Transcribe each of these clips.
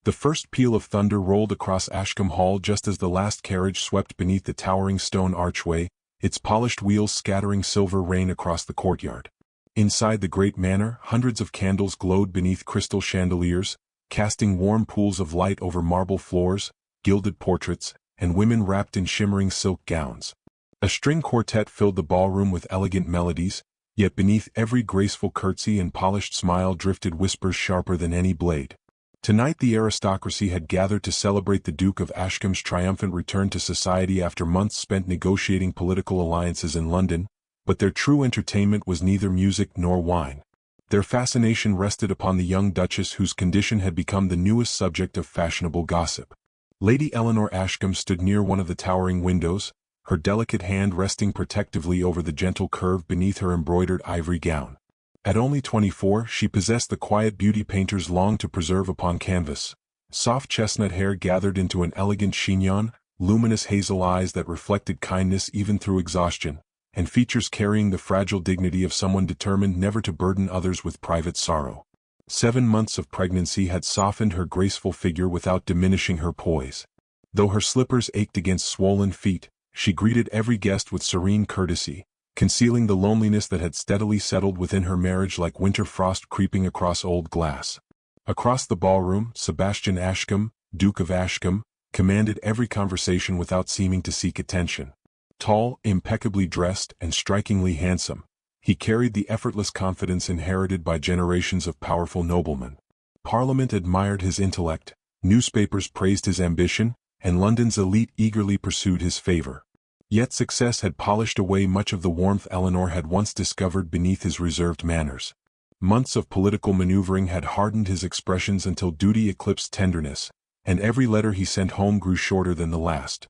The first peal of thunder rolled across Ashcombe Hall just as the last carriage swept beneath the towering stone archway, its polished wheels scattering silver rain across the courtyard. Inside the great manor, hundreds of candles glowed beneath crystal chandeliers, casting warm pools of light over marble floors, gilded portraits, and women wrapped in shimmering silk gowns. A string quartet filled the ballroom with elegant melodies, yet beneath every graceful curtsy and polished smile drifted whispers sharper than any blade. Tonight the aristocracy had gathered to celebrate the Duke of Ashcombe's triumphant return to society after months spent negotiating political alliances in London, but their true entertainment was neither music nor wine. Their fascination rested upon the young Duchess whose condition had become the newest subject of fashionable gossip. Lady Eleanor Ashcombe stood near one of the towering windows, her delicate hand resting protectively over the gentle curve beneath her embroidered ivory gown. At only 24, she possessed the quiet beauty painters longed to preserve upon canvas. Soft chestnut hair gathered into an elegant chignon, luminous hazel eyes that reflected kindness even through exhaustion, and features carrying the fragile dignity of someone determined never to burden others with private sorrow. 7 months of pregnancy had softened her graceful figure without diminishing her poise. Though her slippers ached against swollen feet, she greeted every guest with serene courtesy, concealing the loneliness that had steadily settled within her marriage like winter frost creeping across old glass. Across the ballroom, Sebastian Ashcombe, Duke of Ashcombe, commanded every conversation without seeming to seek attention. Tall, impeccably dressed, and strikingly handsome, he carried the effortless confidence inherited by generations of powerful noblemen. Parliament admired his intellect, newspapers praised his ambition, and London's elite eagerly pursued his favor. Yet success had polished away much of the warmth Eleanor had once discovered beneath his reserved manners. Months of political maneuvering had hardened his expressions until duty eclipsed tenderness, and every letter he sent home grew shorter than the last.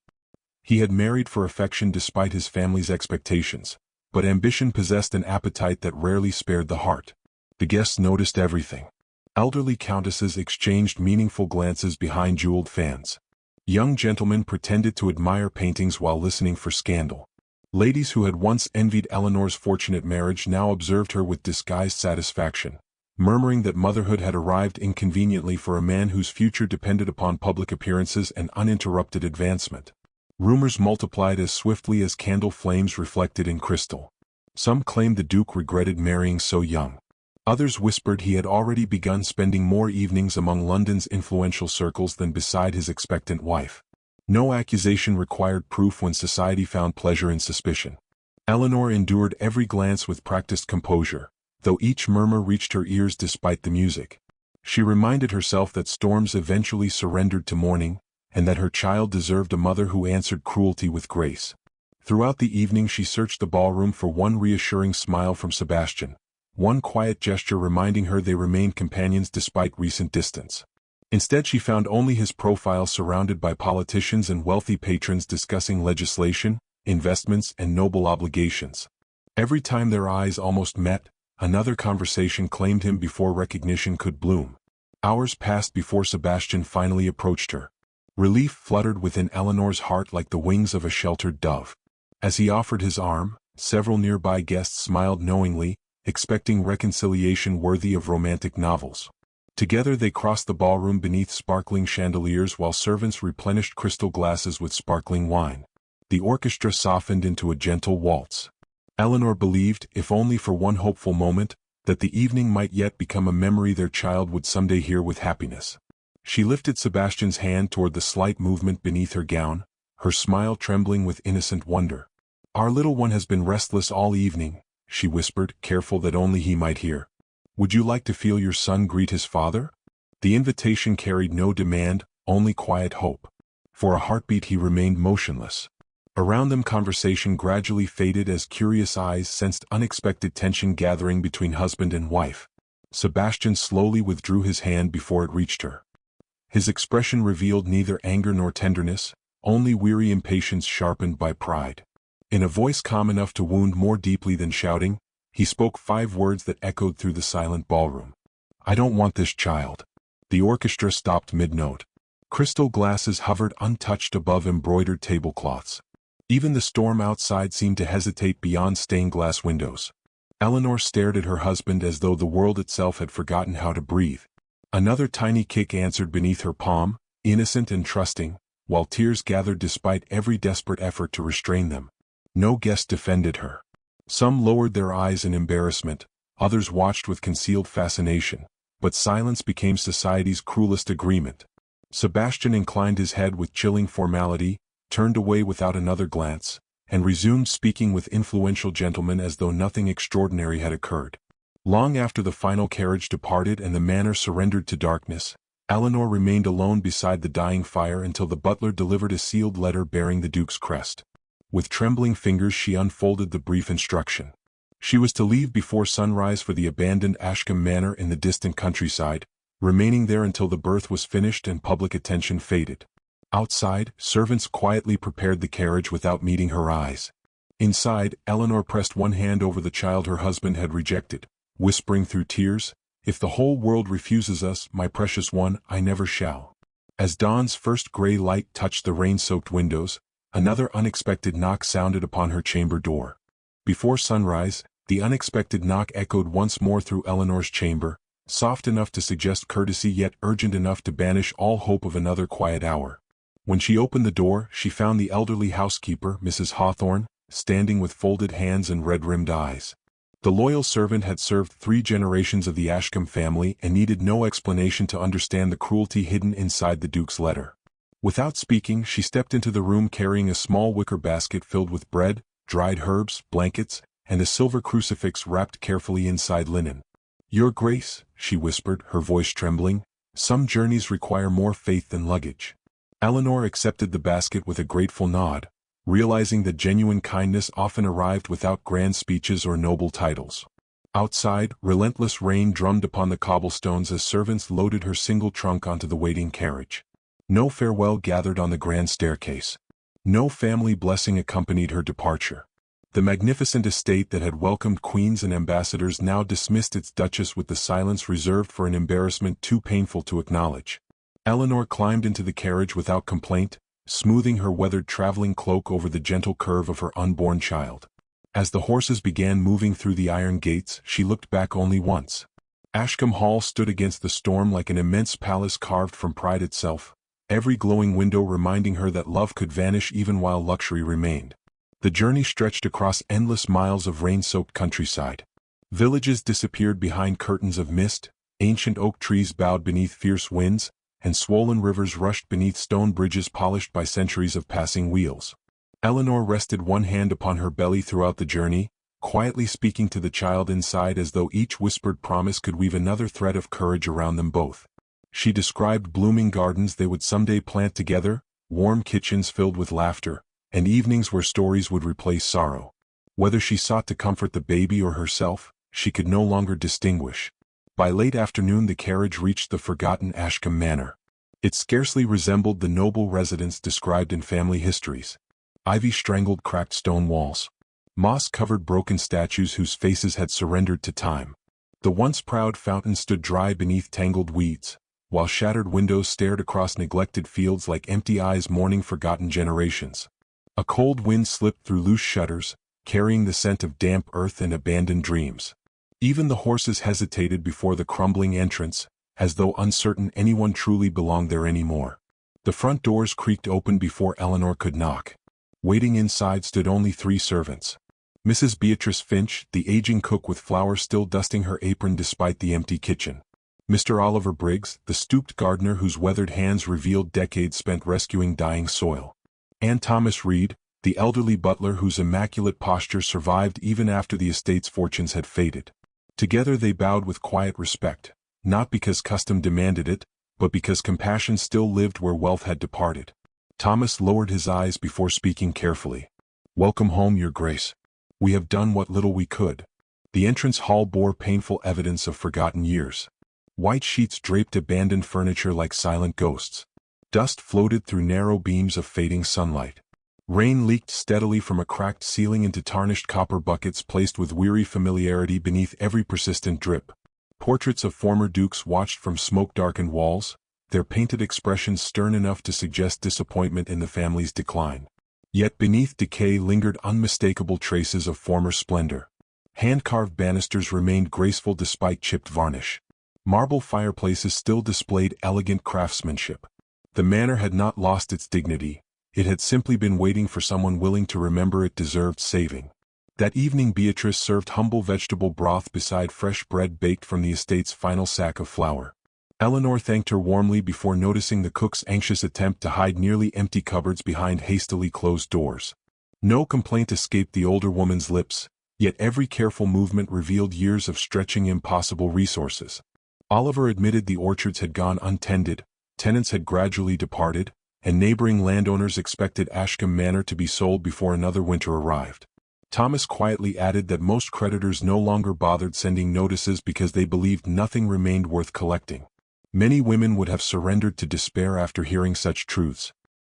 He had married for affection despite his family's expectations, but ambition possessed an appetite that rarely spared the heart. The guests noticed everything. Elderly countesses exchanged meaningful glances behind jeweled fans. Young gentlemen pretended to admire paintings while listening for scandal. Ladies who had once envied Eleanor's fortunate marriage now observed her with disguised satisfaction, murmuring that motherhood had arrived inconveniently for a man whose future depended upon public appearances and uninterrupted advancement. Rumors multiplied as swiftly as candle flames reflected in crystal. Some claimed the Duke regretted marrying so young. Others whispered he had already begun spending more evenings among London's influential circles than beside his expectant wife. No accusation required proof when society found pleasure in suspicion. Eleanor endured every glance with practiced composure, though each murmur reached her ears despite the music. She reminded herself that storms eventually surrendered to morning, and that her child deserved a mother who answered cruelty with grace. Throughout the evening she searched the ballroom for one reassuring smile from Sebastian, one quiet gesture reminding her they remained companions despite recent distance. Instead she found only his profile surrounded by politicians and wealthy patrons discussing legislation, investments, and noble obligations. Every time their eyes almost met, another conversation claimed him before recognition could bloom. Hours passed before Sebastian finally approached her. Relief fluttered within Eleanor's heart like the wings of a sheltered dove. As he offered his arm, several nearby guests smiled knowingly, expecting reconciliation worthy of romantic novels. Together they crossed the ballroom beneath sparkling chandeliers while servants replenished crystal glasses with sparkling wine. The orchestra softened into a gentle waltz. Eleanor believed, if only for one hopeful moment, that the evening might yet become a memory their child would someday hear with happiness. She lifted Sebastian's hand toward the slight movement beneath her gown, her smile trembling with innocent wonder. "Our little one has been restless all evening," she whispered, careful that only he might hear. "Would you like to feel your son greet his father?" The invitation carried no demand, only quiet hope. For a heartbeat he remained motionless. Around them conversation gradually faded as curious eyes sensed unexpected tension gathering between husband and wife. Sebastian slowly withdrew his hand before it reached her. His expression revealed neither anger nor tenderness, only weary impatience sharpened by pride. In a voice calm enough to wound more deeply than shouting, he spoke 5 words that echoed through the silent ballroom. "I don't want this child." The orchestra stopped mid-note. Crystal glasses hovered untouched above embroidered tablecloths. Even the storm outside seemed to hesitate beyond stained glass windows. Eleanor stared at her husband as though the world itself had forgotten how to breathe. Another tiny kick answered beneath her palm, innocent and trusting, while tears gathered despite every desperate effort to restrain them. No guest defended her. Some lowered their eyes in embarrassment, others watched with concealed fascination, but silence became society's cruelest agreement. Sebastian inclined his head with chilling formality, turned away without another glance, and resumed speaking with influential gentlemen as though nothing extraordinary had occurred. Long after the final carriage departed and the manor surrendered to darkness, Eleanor remained alone beside the dying fire until the butler delivered a sealed letter bearing the Duke's crest. With trembling fingers she unfolded the brief instruction. She was to leave before sunrise for the abandoned Ashcombe manor in the distant countryside, remaining there until the birth was finished and public attention faded. Outside, servants quietly prepared the carriage without meeting her eyes. Inside, Eleanor pressed one hand over the child her husband had rejected, whispering through tears, "If the whole world refuses us, my precious one, I never shall." As dawn's first gray light touched the rain-soaked windows, another unexpected knock sounded upon her chamber door. Before sunrise, the unexpected knock echoed once more through Eleanor's chamber, soft enough to suggest courtesy yet urgent enough to banish all hope of another quiet hour. When she opened the door, she found the elderly housekeeper, Mrs. Hawthorne, standing with folded hands and red-rimmed eyes. The loyal servant had served 3 generations of the Ashcombe family and needed no explanation to understand the cruelty hidden inside the Duke's letter. Without speaking, she stepped into the room carrying a small wicker basket filled with bread, dried herbs, blankets, and a silver crucifix wrapped carefully inside linen. "Your Grace," she whispered, her voice trembling, "some journeys require more faith than luggage." Eleanor accepted the basket with a grateful nod, realizing that genuine kindness often arrived without grand speeches or noble titles. Outside, relentless rain drummed upon the cobblestones as servants loaded her single trunk onto the waiting carriage. No farewell gathered on the grand staircase. No family blessing accompanied her departure. The magnificent estate that had welcomed queens and ambassadors now dismissed its Duchess with the silence reserved for an embarrassment too painful to acknowledge. Eleanor climbed into the carriage without complaint, smoothing her weathered traveling cloak over the gentle curve of her unborn child. As the horses began moving through the iron gates, she looked back only once. Ashcombe Hall stood against the storm like an immense palace carved from pride itself, every glowing window reminding her that love could vanish even while luxury remained. The journey stretched across endless miles of rain-soaked countryside. Villages disappeared behind curtains of mist, ancient oak trees bowed beneath fierce winds, and swollen rivers rushed beneath stone bridges polished by centuries of passing wheels. Eleanor rested one hand upon her belly throughout the journey, quietly speaking to the child inside as though each whispered promise could weave another thread of courage around them both. She described blooming gardens they would someday plant together, warm kitchens filled with laughter, and evenings where stories would replace sorrow. Whether she sought to comfort the baby or herself, she could no longer distinguish. By late afternoon the carriage reached the forgotten Ashcombe manor. It scarcely resembled the noble residence described in family histories. Ivy-strangled cracked stone walls. Moss-covered broken statues whose faces had surrendered to time. The once proud fountain stood dry beneath tangled weeds, while shattered windows stared across neglected fields like empty eyes mourning forgotten generations. A cold wind slipped through loose shutters, carrying the scent of damp earth and abandoned dreams. Even the horses hesitated before the crumbling entrance, as though uncertain anyone truly belonged there anymore. The front doors creaked open before Eleanor could knock. Waiting inside stood only 3 servants. Mrs. Beatrice Finch, the aging cook with flour still dusting her apron despite the empty kitchen. Mr. Oliver Briggs, the stooped gardener whose weathered hands revealed decades spent rescuing dying soil. And Thomas Reed, the elderly butler whose immaculate posture survived even after the estate's fortunes had faded. Together they bowed with quiet respect, not because custom demanded it, but because compassion still lived where wealth had departed. Thomas lowered his eyes before speaking carefully. "Welcome home, Your Grace. We have done what little we could." The entrance hall bore painful evidence of forgotten years. White sheets draped abandoned furniture like silent ghosts. Dust floated through narrow beams of fading sunlight. Rain leaked steadily from a cracked ceiling into tarnished copper buckets placed with weary familiarity beneath every persistent drip. Portraits of former dukes watched from smoke-darkened walls, their painted expressions stern enough to suggest disappointment in the family's decline. Yet beneath decay lingered unmistakable traces of former splendor. Hand-carved banisters remained graceful despite chipped varnish. Marble fireplaces still displayed elegant craftsmanship. The manor had not lost its dignity, it had simply been waiting for someone willing to remember it deserved saving. That evening Beatrice served humble vegetable broth beside fresh bread baked from the estate's final sack of flour. Eleanor thanked her warmly before noticing the cook's anxious attempt to hide nearly empty cupboards behind hastily closed doors. No complaint escaped the older woman's lips, yet every careful movement revealed years of stretching impossible resources. Oliver admitted the orchards had gone untended, tenants had gradually departed, and neighboring landowners expected Ashcombe Manor to be sold before another winter arrived. Thomas quietly added that most creditors no longer bothered sending notices because they believed nothing remained worth collecting. Many women would have surrendered to despair after hearing such truths.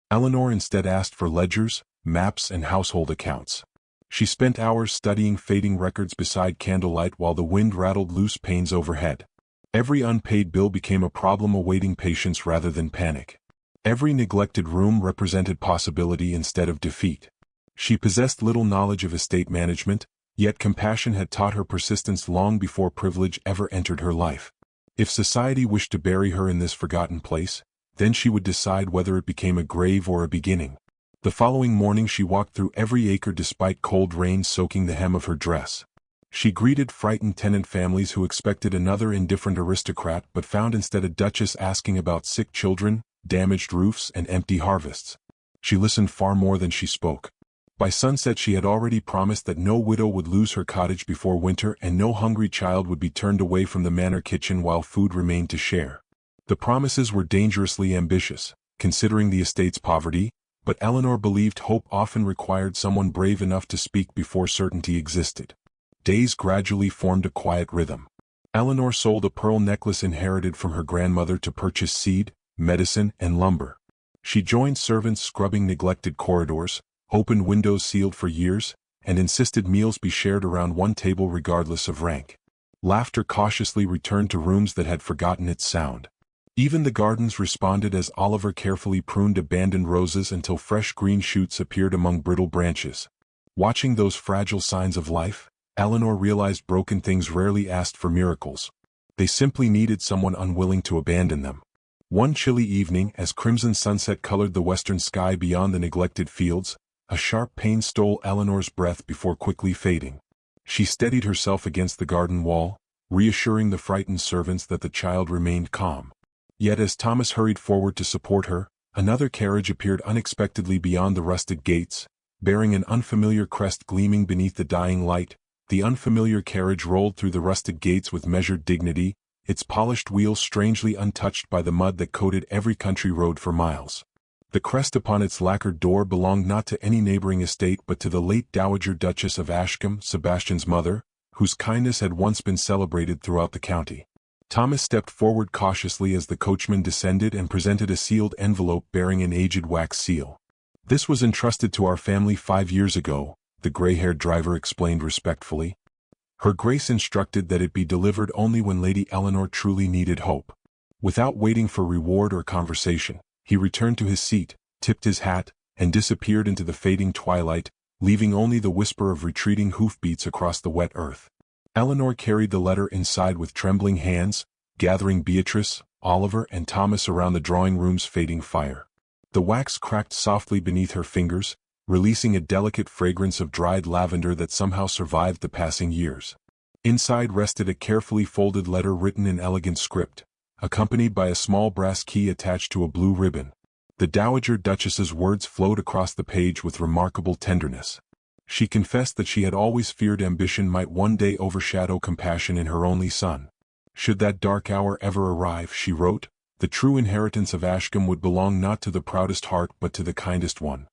Eleanor instead asked for ledgers, maps, and household accounts. She spent hours studying fading records beside candlelight while the wind rattled loose panes overhead. Every unpaid bill became a problem awaiting patience rather than panic. Every neglected room represented possibility instead of defeat. She possessed little knowledge of estate management, yet compassion had taught her persistence long before privilege ever entered her life. If society wished to bury her in this forgotten place, then she would decide whether it became a grave or a beginning. The following morning she walked through every acre despite cold rain soaking the hem of her dress. She greeted frightened tenant families who expected another indifferent aristocrat but found instead a duchess asking about sick children, damaged roofs, and empty harvests. She listened far more than she spoke. By sunset she had already promised that no widow would lose her cottage before winter and no hungry child would be turned away from the manor kitchen while food remained to share. The promises were dangerously ambitious, considering the estate's poverty, but Eleanor believed hope often required someone brave enough to speak before certainty existed. Days gradually formed a quiet rhythm. Eleanor sold a pearl necklace inherited from her grandmother to purchase seed, medicine, and lumber. She joined servants scrubbing neglected corridors, opened windows sealed for years, and insisted meals be shared around one table regardless of rank. Laughter cautiously returned to rooms that had forgotten its sound. Even the gardens responded as Oliver carefully pruned abandoned roses until fresh green shoots appeared among brittle branches. Watching those fragile signs of life, Eleanor realized broken things rarely asked for miracles. They simply needed someone unwilling to abandon them. One chilly evening, as crimson sunset colored the western sky beyond the neglected fields, a sharp pain stole Eleanor's breath before quickly fading. She steadied herself against the garden wall, reassuring the frightened servants that the child remained calm. Yet as Thomas hurried forward to support her, another carriage appeared unexpectedly beyond the rusted gates, bearing an unfamiliar crest gleaming beneath the dying light. The unfamiliar carriage rolled through the rusted gates with measured dignity, its polished wheels strangely untouched by the mud that coated every country road for miles. The crest upon its lacquered door belonged not to any neighboring estate but to the late Dowager Duchess of Ashcombe, Sebastian's mother, whose kindness had once been celebrated throughout the county. Thomas stepped forward cautiously as the coachman descended and presented a sealed envelope bearing an aged wax seal. "This was entrusted to our family 5 years ago," the gray-haired driver explained respectfully. Her Grace instructed that it be delivered only when Lady Eleanor truly needed hope. Without waiting for reward or conversation, he returned to his seat, tipped his hat, and disappeared into the fading twilight, leaving only the whisper of retreating hoofbeats across the wet earth. Eleanor carried the letter inside with trembling hands, gathering Beatrice, Oliver, and Thomas around the drawing room's fading fire. The wax cracked softly beneath her fingers, releasing a delicate fragrance of dried lavender that somehow survived the passing years. Inside rested a carefully folded letter written in elegant script, accompanied by a small brass key attached to a blue ribbon. The Dowager Duchess's words flowed across the page with remarkable tenderness. She confessed that she had always feared ambition might one day overshadow compassion in her only son. Should that dark hour ever arrive, she wrote, the true inheritance of Ashcombe would belong not to the proudest heart but to the kindest one.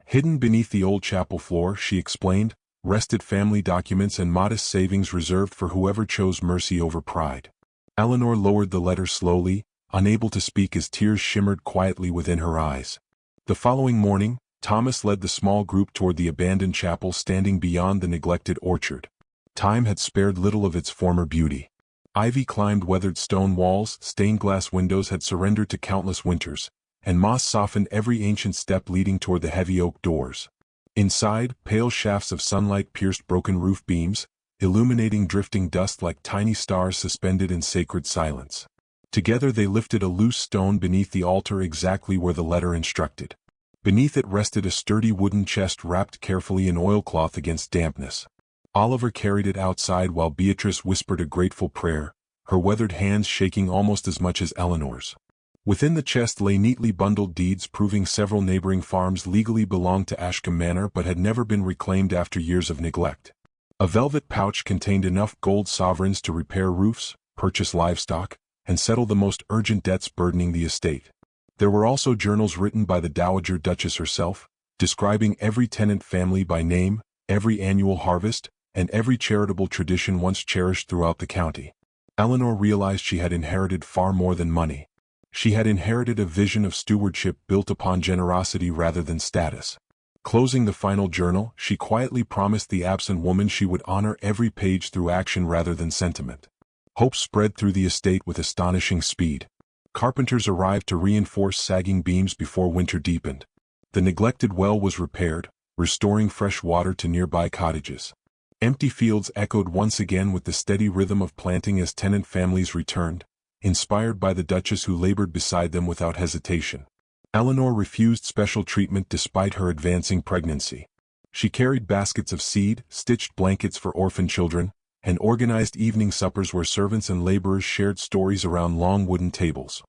Hidden beneath the old chapel floor, she explained, rested family documents and modest savings reserved for whoever chose mercy over pride. Eleanor lowered the letter slowly, unable to speak as tears shimmered quietly within her eyes. The following morning, Thomas led the small group toward the abandoned chapel standing beyond the neglected orchard. Time had spared little of its former beauty. Ivy climbed weathered stone walls, stained glass windows had surrendered to countless winters, and moss softened every ancient step leading toward the heavy oak doors. Inside, pale shafts of sunlight pierced broken roof beams, illuminating drifting dust like tiny stars suspended in sacred silence. Together they lifted a loose stone beneath the altar exactly where the letter instructed. Beneath it rested a sturdy wooden chest wrapped carefully in oilcloth against dampness. Oliver carried it outside while Beatrice whispered a grateful prayer, her weathered hands shaking almost as much as Eleanor's. Within the chest lay neatly bundled deeds proving several neighboring farms legally belonged to Ashcombe Manor but had never been reclaimed after years of neglect. A velvet pouch contained enough gold sovereigns to repair roofs, purchase livestock, and settle the most urgent debts burdening the estate. There were also journals written by the Dowager Duchess herself, describing every tenant family by name, every annual harvest, and every charitable tradition once cherished throughout the county. Eleanor realized she had inherited far more than money. She had inherited a vision of stewardship built upon generosity rather than status. Closing the final journal, she quietly promised the absent woman she would honor every page through action rather than sentiment. Hope spread through the estate with astonishing speed. Carpenters arrived to reinforce sagging beams before winter deepened. The neglected well was repaired, restoring fresh water to nearby cottages. Empty fields echoed once again with the steady rhythm of planting as tenant families returned, inspired by the Duchess who labored beside them without hesitation. Eleanor refused special treatment despite her advancing pregnancy. She carried baskets of seed, stitched blankets for orphan children, and organized evening suppers where servants and laborers shared stories around long wooden tables.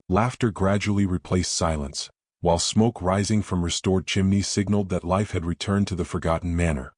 Laughter gradually replaced silence, while smoke rising from restored chimneys signaled that life had returned to the forgotten manor.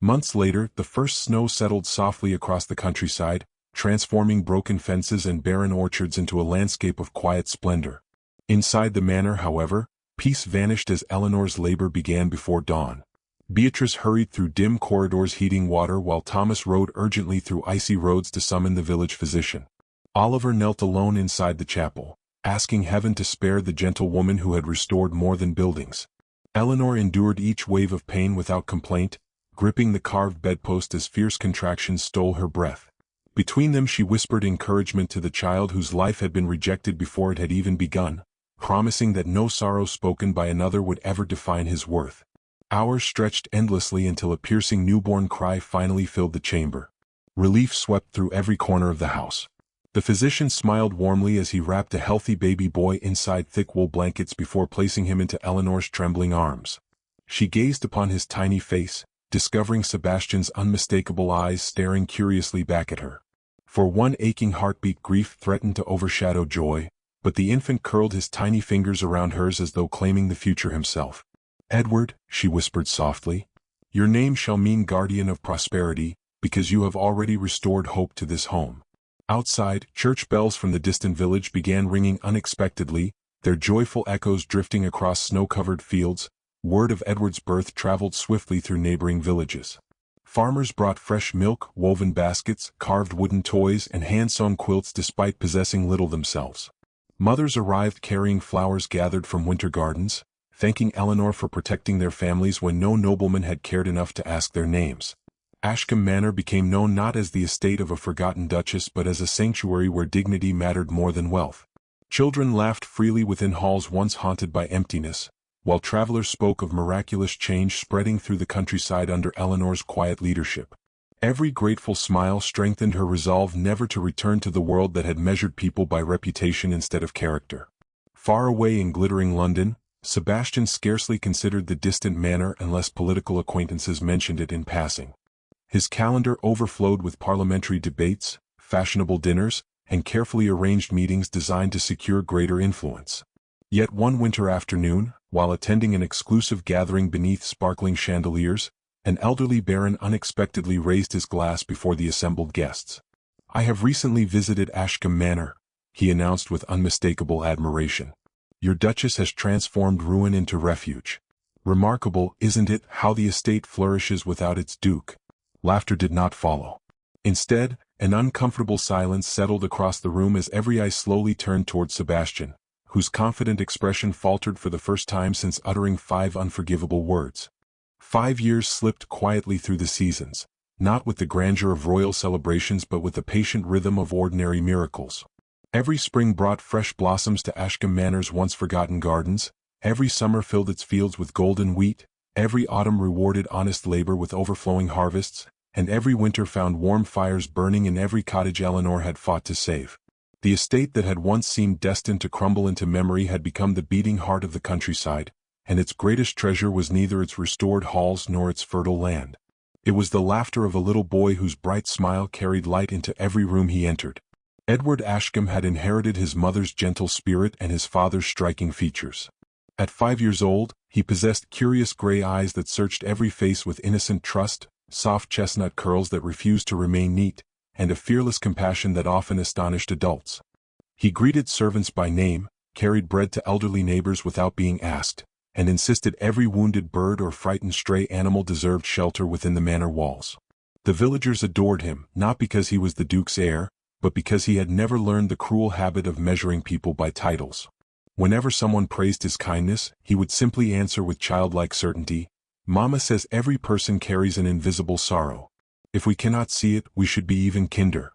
Months later, the first snow settled softly across the countryside, transforming broken fences and barren orchards into a landscape of quiet splendor. Inside the manor, however, peace vanished as Eleanor's labor began before dawn. Beatrice hurried through dim corridors heating water while Thomas rode urgently through icy roads to summon the village physician. Oliver knelt alone inside the chapel, asking heaven to spare the gentle woman who had restored more than buildings. Eleanor endured each wave of pain without complaint, gripping the carved bedpost as fierce contractions stole her breath. Between them she whispered encouragement to the child whose life had been rejected before it had even begun, promising that no sorrow spoken by another would ever define his worth. Hours stretched endlessly until a piercing newborn cry finally filled the chamber. Relief swept through every corner of the house. The physician smiled warmly as he wrapped a healthy baby boy inside thick wool blankets before placing him into Eleanor's trembling arms. She gazed upon his tiny face, discovering Sebastian's unmistakable eyes staring curiously back at her. For one aching heartbeat, grief threatened to overshadow joy, but the infant curled his tiny fingers around hers as though claiming the future himself. "Edward," she whispered softly, "your name shall mean guardian of prosperity, because you have already restored hope to this home." Outside, church bells from the distant village began ringing unexpectedly, their joyful echoes drifting across snow-covered fields. Word of Edward's birth traveled swiftly through neighboring villages. Farmers brought fresh milk, woven baskets, carved wooden toys, and hand-sewn quilts despite possessing little themselves. Mothers arrived carrying flowers gathered from winter gardens, thanking Eleanor for protecting their families when no nobleman had cared enough to ask their names. Ashcombe Manor became known not as the estate of a forgotten duchess but as a sanctuary where dignity mattered more than wealth. Children laughed freely within halls once haunted by emptiness, while travelers spoke of miraculous change spreading through the countryside under Eleanor's quiet leadership. Every grateful smile strengthened her resolve never to return to the world that had measured people by reputation instead of character. Far away in glittering London, Sebastian scarcely considered the distant manor unless political acquaintances mentioned it in passing. His calendar overflowed with parliamentary debates, fashionable dinners, and carefully arranged meetings designed to secure greater influence. Yet one winter afternoon, while attending an exclusive gathering beneath sparkling chandeliers, an elderly baron unexpectedly raised his glass before the assembled guests. "I have recently visited Ashcombe Manor," he announced with unmistakable admiration. "Your duchess has transformed ruin into refuge. Remarkable, isn't it, how the estate flourishes without its duke?" Laughter did not follow. Instead, an uncomfortable silence settled across the room as every eye slowly turned toward Sebastian, whose confident expression faltered for the first time since uttering 5 unforgivable words. 5 years slipped quietly through the seasons, not with the grandeur of royal celebrations but with the patient rhythm of ordinary miracles. Every spring brought fresh blossoms to Ashcombe Manor's once forgotten gardens, every summer filled its fields with golden wheat, every autumn rewarded honest labor with overflowing harvests, and every winter found warm fires burning in every cottage Eleanor had fought to save. The estate that had once seemed destined to crumble into memory had become the beating heart of the countryside, and its greatest treasure was neither its restored halls nor its fertile land. It was the laughter of a little boy whose bright smile carried light into every room he entered. Edward Ashcombe had inherited his mother's gentle spirit and his father's striking features. At 5 years old, he possessed curious gray eyes that searched every face with innocent trust, soft chestnut curls that refused to remain neat, and a fearless compassion that often astonished adults. He greeted servants by name, carried bread to elderly neighbors without being asked, and insisted every wounded bird or frightened stray animal deserved shelter within the manor walls. The villagers adored him, not because he was the Duke's heir, but because he had never learned the cruel habit of measuring people by titles. Whenever someone praised his kindness, he would simply answer with childlike certainty, "Mama says every person carries an invisible sorrow. If we cannot see it, we should be even kinder."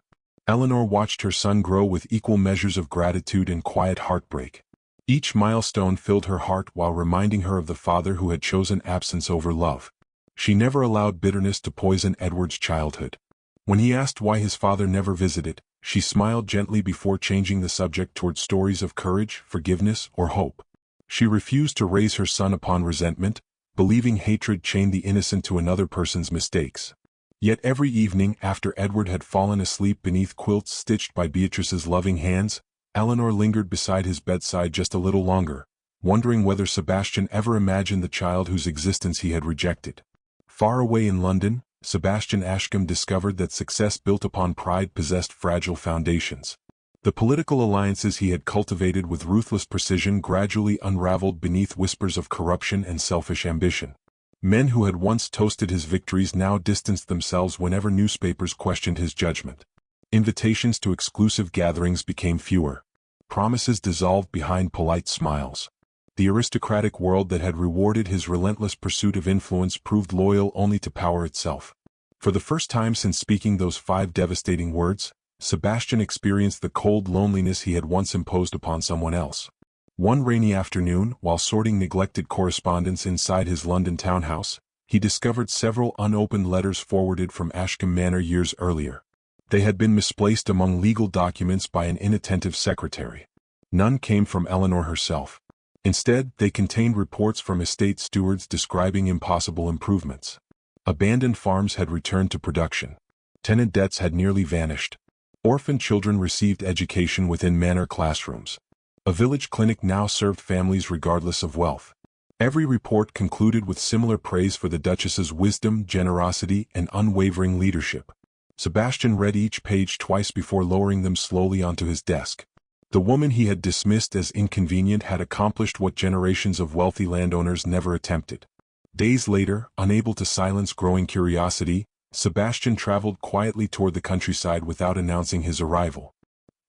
Eleanor watched her son grow with equal measures of gratitude and quiet heartbreak. Each milestone filled her heart while reminding her of the father who had chosen absence over love. She never allowed bitterness to poison Edward's childhood. When he asked why his father never visited, she smiled gently before changing the subject toward stories of courage, forgiveness, or hope. She refused to raise her son upon resentment, believing hatred chained the innocent to another person's mistakes. Yet every evening after Edward had fallen asleep beneath quilts stitched by Beatrice's loving hands, Eleanor lingered beside his bedside just a little longer, wondering whether Sebastian ever imagined the child whose existence he had rejected. Far away in London, Sebastian Ashcombe discovered that success built upon pride possessed fragile foundations. The political alliances he had cultivated with ruthless precision gradually unraveled beneath whispers of corruption and selfish ambition. Men who had once toasted his victories now distanced themselves whenever newspapers questioned his judgment. Invitations to exclusive gatherings became fewer. Promises dissolved behind polite smiles. The aristocratic world that had rewarded his relentless pursuit of influence proved loyal only to power itself. For the first time since speaking those 5 devastating words, Sebastian experienced the cold loneliness he had once imposed upon someone else. One rainy afternoon, while sorting neglected correspondence inside his London townhouse, he discovered several unopened letters forwarded from Ashcombe Manor years earlier. They had been misplaced among legal documents by an inattentive secretary. None came from Eleanor herself. Instead, they contained reports from estate stewards describing impossible improvements. Abandoned farms had returned to production. Tenant debts had nearly vanished. Orphan children received education within manor classrooms. A village clinic now served families regardless of wealth. Every report concluded with similar praise for the Duchess's wisdom, generosity, and unwavering leadership. Sebastian read each page twice before lowering them slowly onto his desk. The woman he had dismissed as inconvenient had accomplished what generations of wealthy landowners never attempted. Days later, unable to silence growing curiosity, Sebastian traveled quietly toward the countryside without announcing his arrival.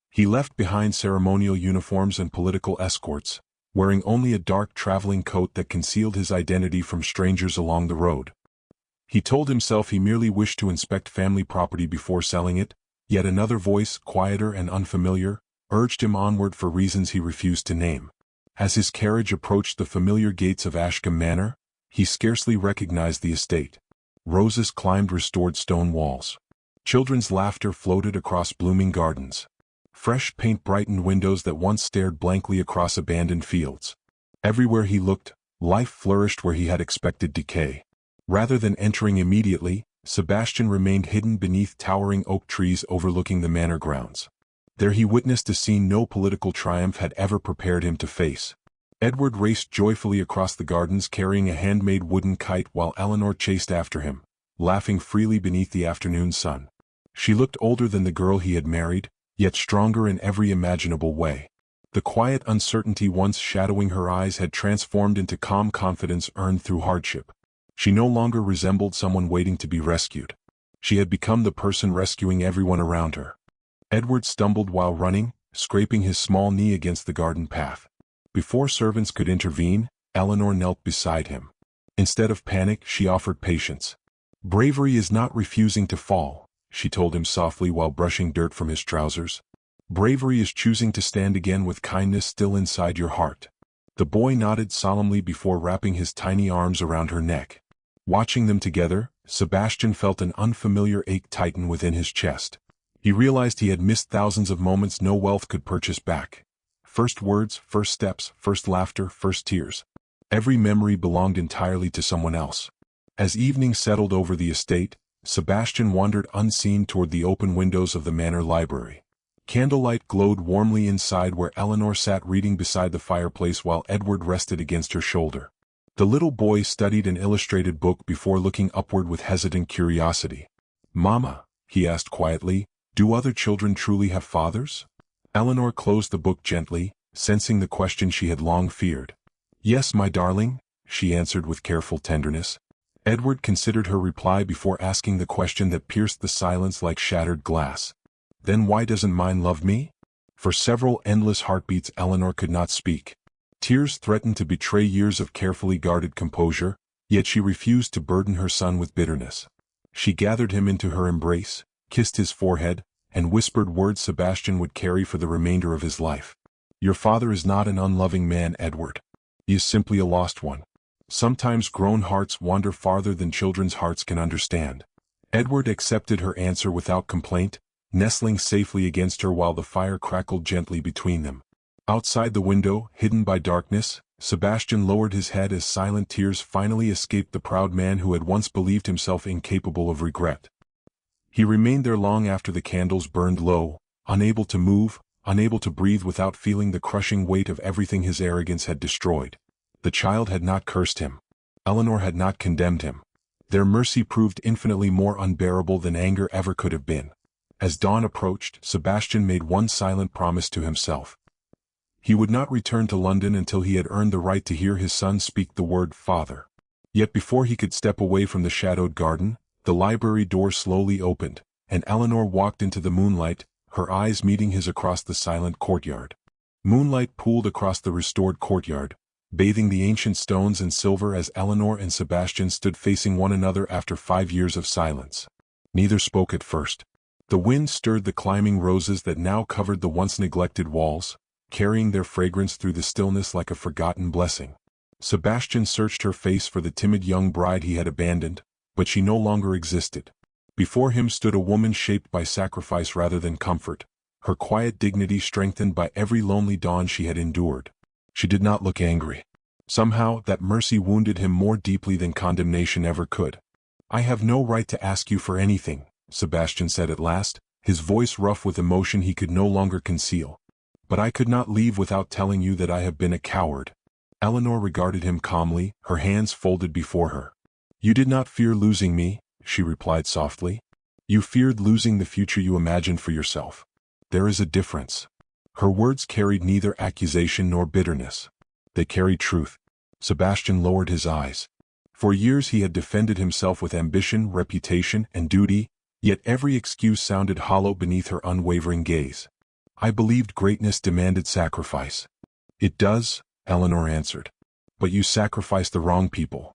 He left behind ceremonial uniforms and political escorts, wearing only a dark traveling coat that concealed his identity from strangers along the road. He told himself he merely wished to inspect family property before selling it, yet another voice, quieter and unfamiliar, urged him onward for reasons he refused to name. As his carriage approached the familiar gates of Ashcombe Manor, he scarcely recognized the estate. Roses climbed restored stone walls. Children's laughter floated across blooming gardens. Fresh paint brightened windows that once stared blankly across abandoned fields. Everywhere he looked, life flourished where he had expected decay. Rather than entering immediately, Sebastian remained hidden beneath towering oak trees overlooking the manor grounds. There he witnessed a scene no political triumph had ever prepared him to face. Edward raced joyfully across the gardens carrying a handmade wooden kite while Eleanor chased after him, laughing freely beneath the afternoon sun. She looked older than the girl he had married, yet stronger in every imaginable way. The quiet uncertainty once shadowing her eyes had transformed into calm confidence earned through hardship. She no longer resembled someone waiting to be rescued. She had become the person rescuing everyone around her. Edward stumbled while running, scraping his small knee against the garden path. Before servants could intervene, Eleanor knelt beside him. Instead of panic, she offered patience. "Bravery is not refusing to fall," she told him softly while brushing dirt from his trousers. "Bravery is choosing to stand again with kindness still inside your heart." The boy nodded solemnly before wrapping his tiny arms around her neck. Watching them together, Sebastian felt an unfamiliar ache tighten within his chest. He realized he had missed thousands of moments no wealth could purchase back. First words, first steps, first laughter, first tears. Every memory belonged entirely to someone else. As evening settled over the estate, Sebastian wandered unseen toward the open windows of the manor library. Candlelight glowed warmly inside where Eleanor sat reading beside the fireplace while Edward rested against her shoulder. The little boy studied an illustrated book before looking upward with hesitant curiosity. "Mama," he asked quietly, "do other children truly have fathers?" Eleanor closed the book gently, sensing the question she had long feared. "Yes, my darling," she answered with careful tenderness. Edward considered her reply before asking the question that pierced the silence like shattered glass. "Then why doesn't mine love me?" For several endless heartbeats Eleanor could not speak. Tears threatened to betray years of carefully guarded composure, yet she refused to burden her son with bitterness. She gathered him into her embrace, kissed his forehead, and whispered words Sebastian would carry for the remainder of his life. "Your father is not an unloving man, Edward. He is simply a lost one. Sometimes grown hearts wander farther than children's hearts can understand." Edward accepted her answer without complaint, nestling safely against her while the fire crackled gently between them. Outside the window, hidden by darkness, Sebastian lowered his head as silent tears finally escaped the proud man who had once believed himself incapable of regret. He remained there long after the candles burned low, unable to move, unable to breathe without feeling the crushing weight of everything his arrogance had destroyed. The child had not cursed him. Eleanor had not condemned him. Their mercy proved infinitely more unbearable than anger ever could have been. As dawn approached, Sebastian made one silent promise to himself. He would not return to London until he had earned the right to hear his son speak the word "father." Yet before he could step away from the shadowed garden, the library door slowly opened, and Eleanor walked into the moonlight, her eyes meeting his across the silent courtyard. Moonlight pooled across the restored courtyard, bathing the ancient stones in silver as Eleanor and Sebastian stood facing one another after 5 years of silence. Neither spoke at first. The wind stirred the climbing roses that now covered the once neglected walls, carrying their fragrance through the stillness like a forgotten blessing. Sebastian searched her face for the timid young bride he had abandoned, but she no longer existed. Before him stood a woman shaped by sacrifice rather than comfort, her quiet dignity strengthened by every lonely dawn she had endured. She did not look angry. Somehow, that mercy wounded him more deeply than condemnation ever could. "I have no right to ask you for anything," Sebastian said at last, his voice rough with emotion he could no longer conceal. "But I could not leave without telling you that I have been a coward." Eleanor regarded him calmly, her hands folded before her. "You did not fear losing me," she replied softly. "You feared losing the future you imagined for yourself. There is a difference." Her words carried neither accusation nor bitterness. They carried truth. Sebastian lowered his eyes. For years he had defended himself with ambition, reputation, and duty, yet every excuse sounded hollow beneath her unwavering gaze. "I believed greatness demanded sacrifice." "It does," Eleanor answered. "But you sacrificed the wrong people."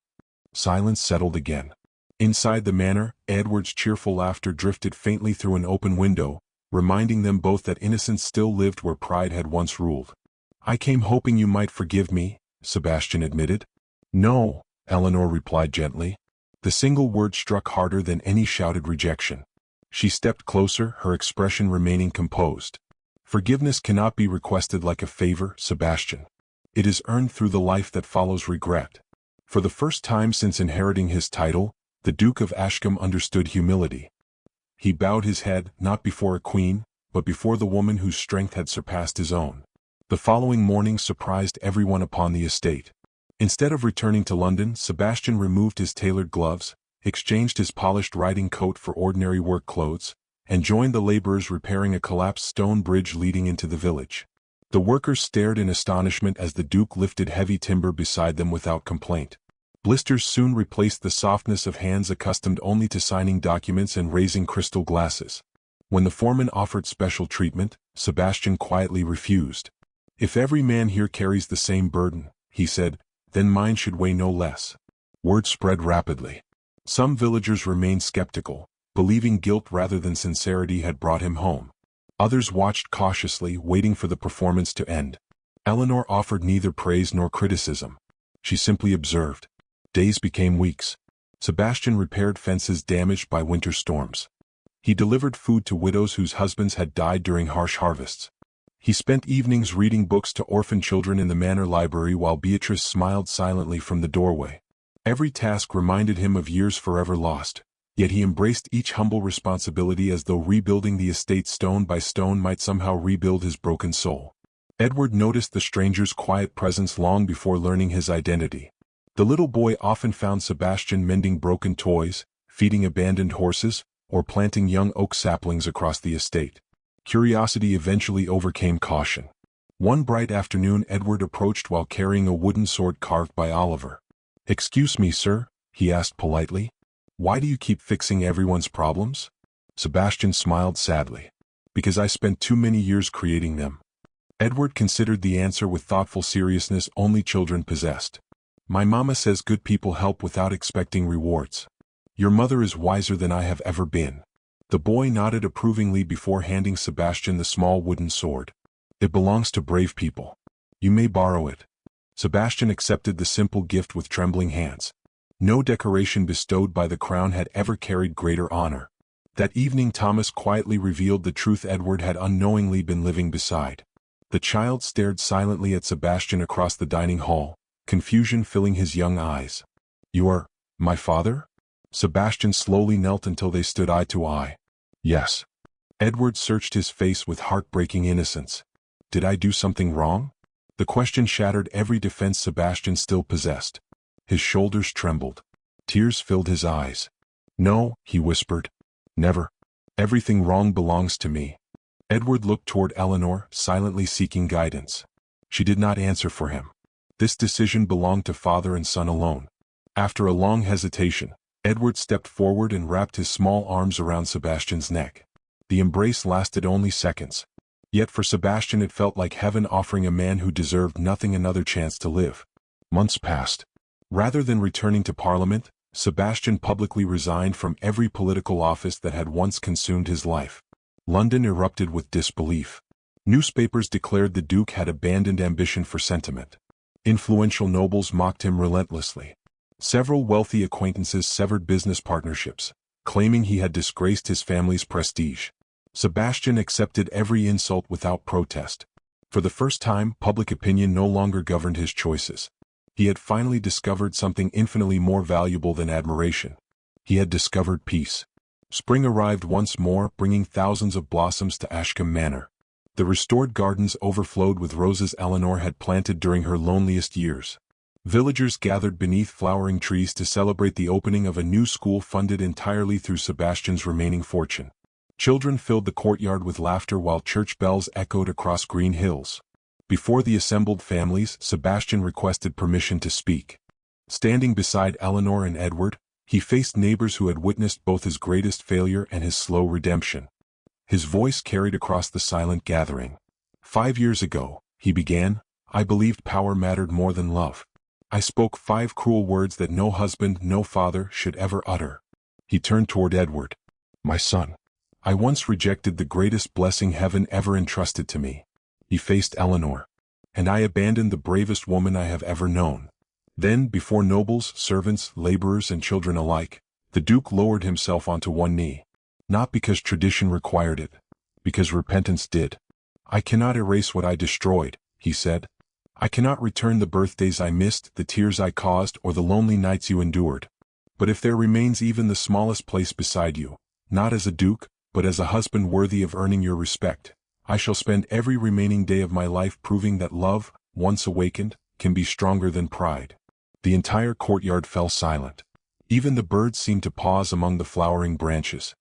Silence settled again. Inside the manor, Edward's cheerful laughter drifted faintly through an open window, reminding them both that innocence still lived where pride had once ruled. "I came hoping you might forgive me," Sebastian admitted. "No," Eleanor replied gently. The single word struck harder than any shouted rejection. She stepped closer, her expression remaining composed. "Forgiveness cannot be requested like a favor, Sebastian. It is earned through the life that follows regret." For the first time since inheriting his title, the Duke of Ashcombe understood humility. He bowed his head, not before a queen, but before the woman whose strength had surpassed his own. The following morning surprised everyone upon the estate. Instead of returning to London, Sebastian removed his tailored gloves, exchanged his polished riding coat for ordinary work clothes, and joined the laborers repairing a collapsed stone bridge leading into the village. The workers stared in astonishment as the Duke lifted heavy timber beside them without complaint. Blisters soon replaced the softness of hands accustomed only to signing documents and raising crystal glasses. When the foreman offered special treatment, Sebastian quietly refused. "If every man here carries the same burden," he said, "then mine should weigh no less." Word spread rapidly. Some villagers remained skeptical, believing guilt rather than sincerity had brought him home. Others watched cautiously, waiting for the performance to end. Eleanor offered neither praise nor criticism. She simply observed. Days became weeks. Sebastian repaired fences damaged by winter storms. He delivered food to widows whose husbands had died during harsh harvests. He spent evenings reading books to orphan children in the manor library while Beatrice smiled silently from the doorway. Every task reminded him of years forever lost, yet he embraced each humble responsibility as though rebuilding the estate stone by stone might somehow rebuild his broken soul. Edward noticed the stranger's quiet presence long before learning his identity. The little boy often found Sebastian mending broken toys, feeding abandoned horses, or planting young oak saplings across the estate. Curiosity eventually overcame caution. One bright afternoon Edward approached while carrying a wooden sword carved by Oliver. "Excuse me, sir," he asked politely. "Why do you keep fixing everyone's problems?" Sebastian smiled sadly. "Because I spent too many years creating them." Edward considered the answer with thoughtful seriousness only children possessed. "My mama says good people help without expecting rewards. Your mother is wiser than I have ever been." The boy nodded approvingly before handing Sebastian the small wooden sword. "It belongs to brave people. You may borrow it." Sebastian accepted the simple gift with trembling hands. No decoration bestowed by the crown had ever carried greater honor. That evening Thomas quietly revealed the truth Edward had unknowingly been living beside. The child stared silently at Sebastian across the dining hall, confusion filling his young eyes. "You are my father?" Sebastian slowly knelt until they stood eye to eye. "Yes." Edward searched his face with heartbreaking innocence. "Did I do something wrong?" The question shattered every defense Sebastian still possessed. His shoulders trembled. Tears filled his eyes. "No," he whispered. "Never. Everything wrong belongs to me." Edward looked toward Eleanor, silently seeking guidance. She did not answer for him. This decision belonged to father and son alone. After a long hesitation, Edward stepped forward and wrapped his small arms around Sebastian's neck. The embrace lasted only seconds. Yet for Sebastian it felt like heaven offering a man who deserved nothing another chance to live. Months passed. Rather than returning to Parliament, Sebastian publicly resigned from every political office that had once consumed his life. London erupted with disbelief. Newspapers declared the Duke had abandoned ambition for sentiment. Influential nobles mocked him relentlessly. Several wealthy acquaintances severed business partnerships, claiming he had disgraced his family's prestige. Sebastian accepted every insult without protest. For the first time, public opinion no longer governed his choices. He had finally discovered something infinitely more valuable than admiration. He had discovered peace. Spring arrived once more, bringing thousands of blossoms to Ashcombe Manor. The restored gardens overflowed with roses Eleanor had planted during her loneliest years. Villagers gathered beneath flowering trees to celebrate the opening of a new school funded entirely through Sebastian's remaining fortune. Children filled the courtyard with laughter while church bells echoed across green hills. Before the assembled families, Sebastian requested permission to speak. Standing beside Eleanor and Edward, he faced neighbors who had witnessed both his greatest failure and his slow redemption. His voice carried across the silent gathering. 5 years ago, he began, I believed power mattered more than love. I spoke 5 cruel words that no husband, no father should ever utter. He turned toward Edward. My son. I once rejected the greatest blessing heaven ever entrusted to me. He faced Eleanor. And I abandoned the bravest woman I have ever known. Then, before nobles, servants, laborers, and children alike, the Duke lowered himself onto one knee. Not because tradition required it, because repentance did. I cannot erase what I destroyed, he said. I cannot return the birthdays I missed, the tears I caused, or the lonely nights you endured. But if there remains even the smallest place beside you, not as a duke, but as a husband worthy of earning your respect, I shall spend every remaining day of my life proving that love, once awakened, can be stronger than pride. The entire courtyard fell silent. Even the birds seemed to pause among the flowering branches.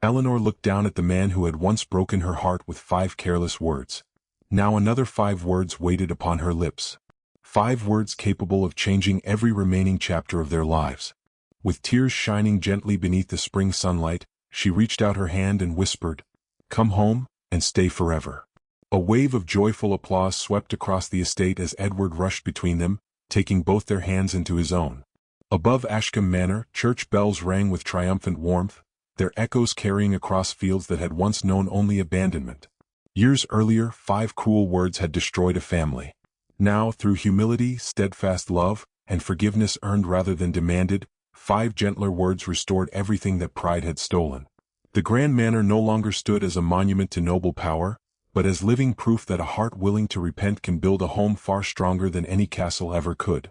Eleanor looked down at the man who had once broken her heart with 5 careless words. Now another 5 words waited upon her lips. 5 words capable of changing every remaining chapter of their lives. With tears shining gently beneath the spring sunlight, she reached out her hand and whispered, Come home, and stay forever. A wave of joyful applause swept across the estate as Edward rushed between them, taking both their hands into his own. Above Ashcombe Manor, church bells rang with triumphant warmth, their echoes carrying across fields that had once known only abandonment. Years earlier, 5 cruel words had destroyed a family. Now, through humility, steadfast love, and forgiveness earned rather than demanded, 5 gentler words restored everything that pride had stolen. The grand manor no longer stood as a monument to noble power, but as living proof that a heart willing to repent can build a home far stronger than any castle ever could.